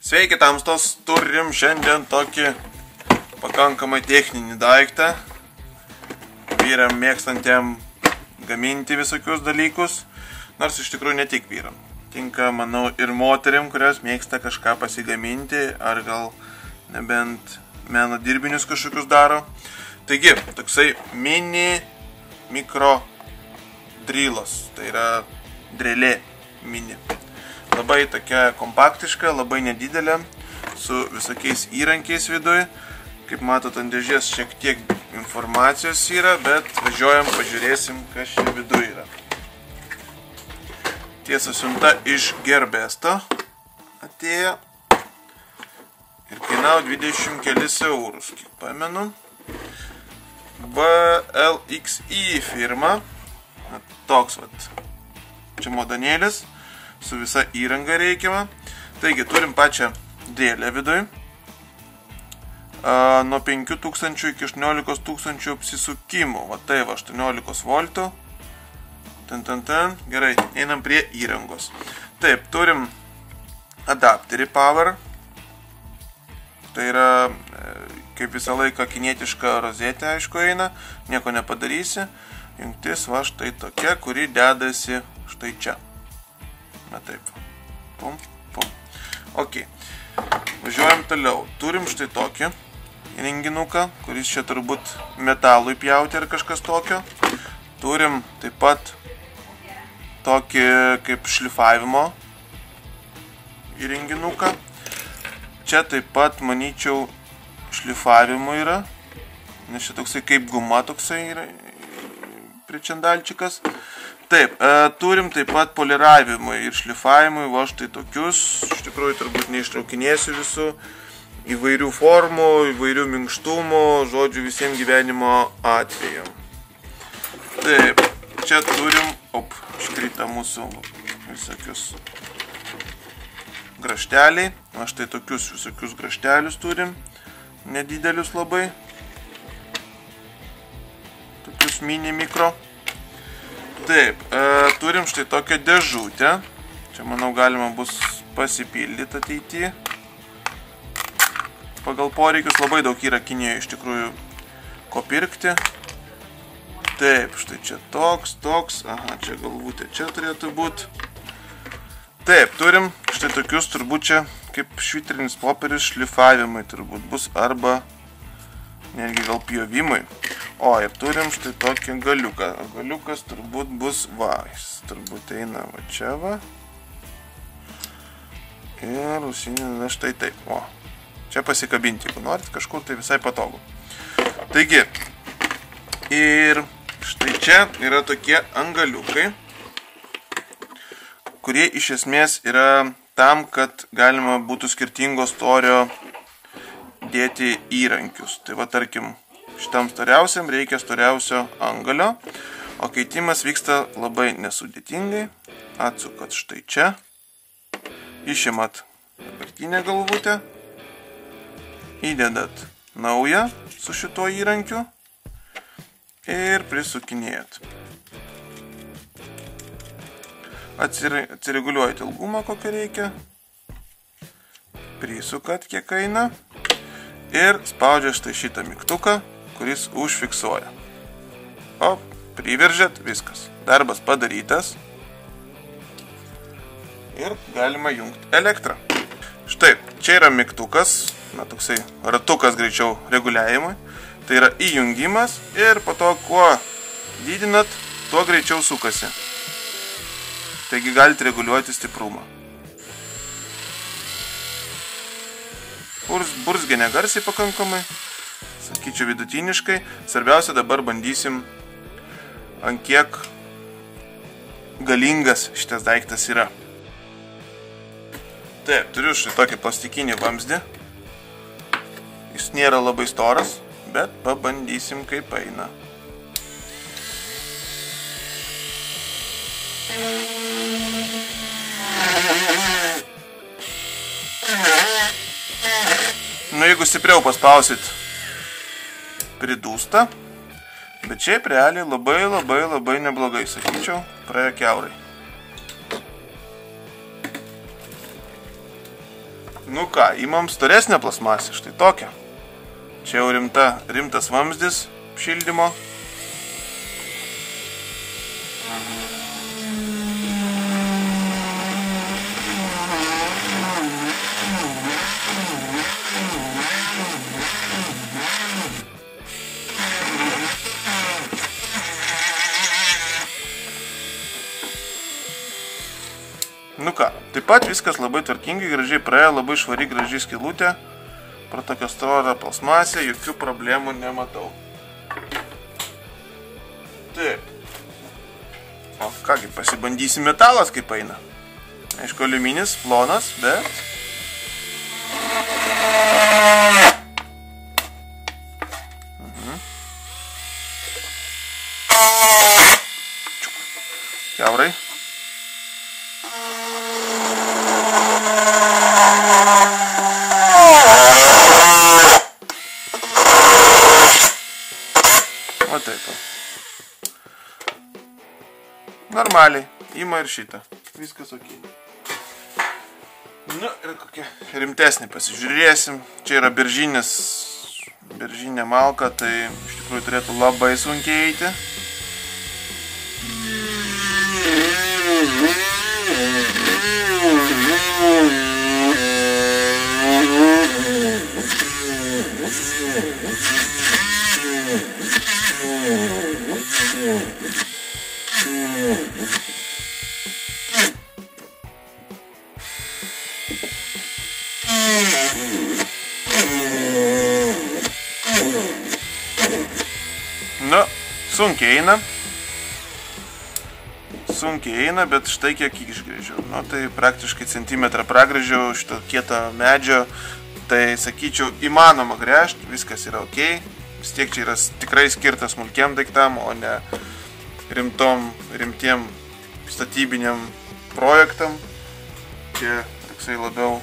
Sveiki tamstos, turim šiandien tokį pakankamai techninį daiktą. Vyram mėgstantiem gaminti visokius dalykus, nors iš tikrųjų ne tik vyram. Tinka, manau, ir moteriam, kurios mėgsta kažką pasigaminti, ar gal nebent meno dirbinius kažkokius daro. Taigi, toksai mini mikro drilas, tai yra drėlė mini. Labai tokia kompaktiška, labai nedidelė, su visokiais įrankiais viduj. Kaip matot, ant dėžės šiek tiek informacijos yra, bet važiuojam, pažiūrėsim, kas čia viduj yra. Tiesa, siunta iš Gerbesto atėjo ir kainavo 20 kelis eurus, kiek pamenu. BLXI firma, toks vat, čia modanėlis, su visa įranga reikiama. Taigi, turim pačią drėlę viduj. Nuo 5000 iki 18 000 apsisukimų. Va tai va, 18 voltų. Gerai, einam prie įrangos. Taip, turim adapterį power. Tai yra, kaip visą laiką, kinietiška rozetė, aišku, eina. Nieko nepadarysi. Jungtis va štai tokia, kuri dedasi štai čia. Na taip. Pum, pum. Ok. Važiuojam toliau. Turim štai tokį įrenginuką, kuris čia turbūt metalui pjauti ar kažkas tokio. Turim taip pat tokį kaip šlifavimo įrenginuką. Čia taip pat, manyčiau, šlifavimo yra. Nes čia toksai kaip guma toksai yra pričendalčikas. Taip, turim taip pat poliravimui ir šlifavimui, va štai tokius, iš tikrųjų turbūt neištraukinėsiu visų, įvairių formų, įvairių minkštumų, žodžių visiems gyvenimo atvejam. Taip, čia turim, iškrita mūsų visokius grašteliai, va štai tokius visokius graštelius turim, nedidelius labai, tokius mini mikro. Taip, turim štai tokią dėžutę. Čia, manau, galima bus pasipildyti ateityje. Pagal poreikius labai daug yra Kinijoje iš tikrųjų ko pirkti. Taip, štai čia toks. Aha, čia galvutė čia turėtų būti. Taip, turim štai tokius turbūt čia kaip švitrinis popierius šlifavimai turbūt bus arba netgi gal pjovimai. O, ir turim štai tokį galiuką. Galiukas turbūt bus va. Jis turbūt eina va čia va. Ir užsinina štai taip. O, čia pasikabinti, jeigu norit kažkur, tai visai patogu. Taigi, ir štai čia yra tokie angaliukai, kurie iš esmės yra tam, kad galima būtų skirtingo storio dėti įrankius. Tai va, tarkim, šitam storiausiam reikia storiausio angalio, o keitimas vyksta labai nesudėtingai. Atsukat štai čia, išimat dabartinę galvutę, įdedat naują su šituo įrankiu ir prisukinėjat. Atsireguliuojat ilgumą, kokią reikia, prisukat kiek eina ir spaudžiat štai šitą mygtuką, kuris užfiksuoja. O, priveržėt, viskas. Darbas padarytas. Ir galima jungti elektrą. Štai, čia yra mygtukas, na toksai ratukas greičiau reguliavimui. Tai yra įjungimas ir po to, kuo didinat, tuo greičiau sukasi. Taigi galite reguliuoti stiprumą. Burzgia negarsiai pakankamai, sakyčiau vidutiniškai. Svarbiausia, dabar bandysim, ant kiek galingas šitas daiktas yra. Taip, turiu štai tokį plastikinį vamzdį. Jis nėra labai storas, bet pabandysim kaip eina. Nu, jeigu stipriau paspausit, pridūsta, bet šiaip realiai labai neblogai, sakyčiau, praėjo kiaurai. Nu ką, įmam storesnę plasmasę, štai tokią. Čia jau rimtas vamzdis šildymo. Nu ką, taip pat viskas labai tvarkingai, gražiai praėjo, labai švari, gražiai skylutė. Pro tokią storą plasmasę, jokių problemų nematau. Taip. O kągi, pasibandysim metalas kaip eina. Aišku, aliuminis, plonas, bet... Kiaurai. O taip. Normaliai. Ima ir šitą. Viskas ok. Nu ir kokia rimtesnė pasižiūrėsim. Čia yra beržinė malka, tai iš tikrųjų turėtų labai sunkiai eiti. Nu, sunkiai eina, bet štai kiek išgrėžiau. Nu, tai praktiškai centimetrą pragrėžiau šitą kietą medžio. Tai, sakyčiau, įmanoma gręžti, viskas yra ok. Vis tiek čia yra tikrai skirtas smulkiem daiktam, o ne rimtiem statybiniam projektam. Čia toksai labiau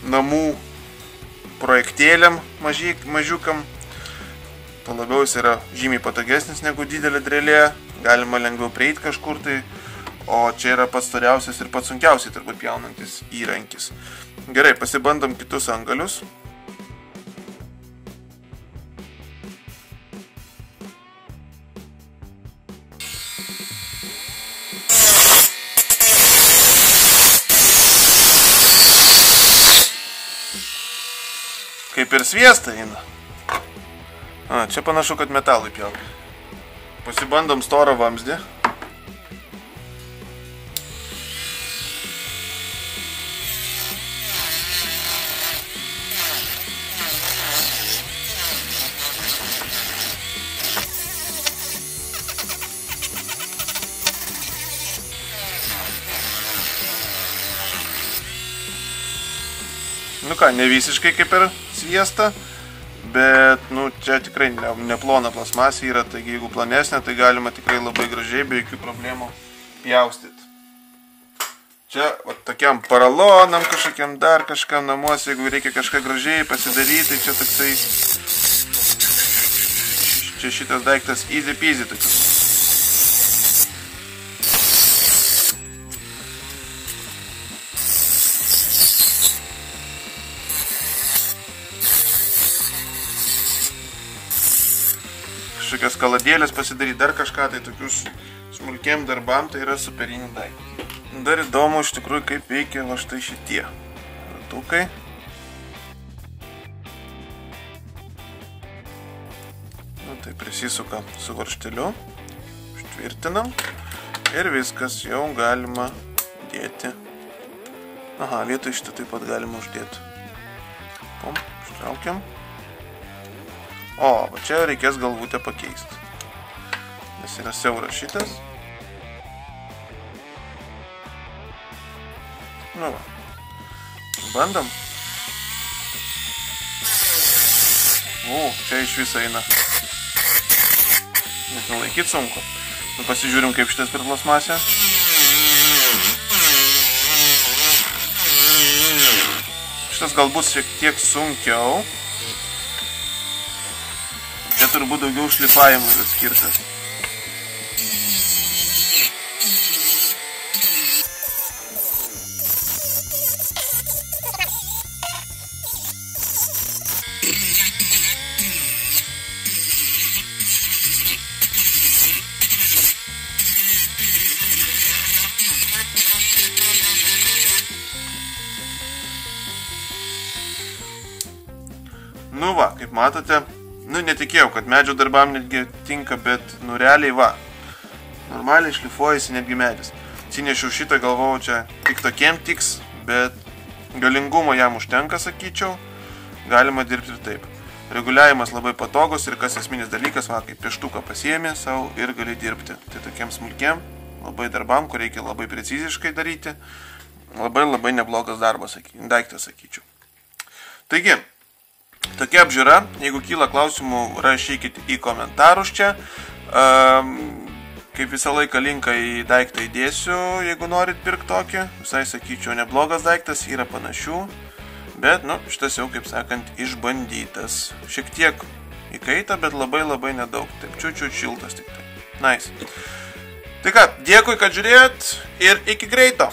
namų projektėliam mažiukam. Tuo labiau jis yra žymiai patogesnis negu didelė drėlė, galima lengviau prieiti kažkur tai, o čia yra pats storiausias ir pats sunkiausiai turbūt pjaunantis įrankis. Gerai, pasibandom kitus antgalius. Kaip ir sviestą eina. Čia panašu, kad metalui pjauna. Pasibandom storą vamzdį. Nu ką, ne visiškai kaip ir sviestą. Bet, nu, čia tikrai neplona plasmasė yra, taigi jeigu plonesnė, tai galima tikrai labai gražiai, be jokių problemų pjaustyti. Čia, va, tokiam paralonam, kažkokiam dar kažkam namuose, jeigu reikia kažką gražiai pasidaryti, tai čia toksai... Čia šitas daiktas easy peasy tokius. Kažkokias kaladėlės pasidaryti, dar kažką, tai tokius smulkiem darbam, tai yra superiniai daiktai. Dar įdomu iš tikrųjų, kaip veikia va štai šitie ratukai. Nu, tai prisisuka su varžteliu, užtvirtinam ir viskas, jau galima dėti. Aha, vietoj šitą taip pat galima uždėti. Pum, ištraukiam. O, va čia reikės galvutę pakeisti. Nes yra siauras šitas. Nu va. Bandom. Čia iš viso eina. Net nulaikyti sunku. Nu, pasižiūrim, kaip šitas per plasmasę. Šitas galbūt šiek tiek sunkiau. Čia turbūt daugiau šlifavimų yra skirtas. matote, netikėjau, kad medžio darbam netgi tinka, bet, realiai va. Normaliai šlifuojasi netgi medis. Atsinešiau šitą, galvojau, čia tik tokiem tiks, bet galingumo jam užtenka, sakyčiau. Galima dirbti ir taip. Reguliavimas labai patogus ir kas esminis dalykas, va, kaip pieštuką pasiėmė savo ir gali dirbti. Tai tokiem smulkiem, labai darbam, kur reikia labai preciziškai daryti. Labai neblogas darbas, daiktas, sakyčiau. Taigi, tokia apžiūra. Jeigu kyla klausimų, rašykit į komentarus čia. Kaip visą laiką linką į daiktą įdėsiu, jeigu norit pirkti tokį. Visai sakyčiau, neblogas daiktas, yra panašių. Bet, šitas jau, kaip sakant, išbandytas. Šiek tiek įkaita, bet labai nedaug. Taip, čiut šiltas tik tai. Nice. Tai ką, dėkui, kad žiūrėjot ir iki greito.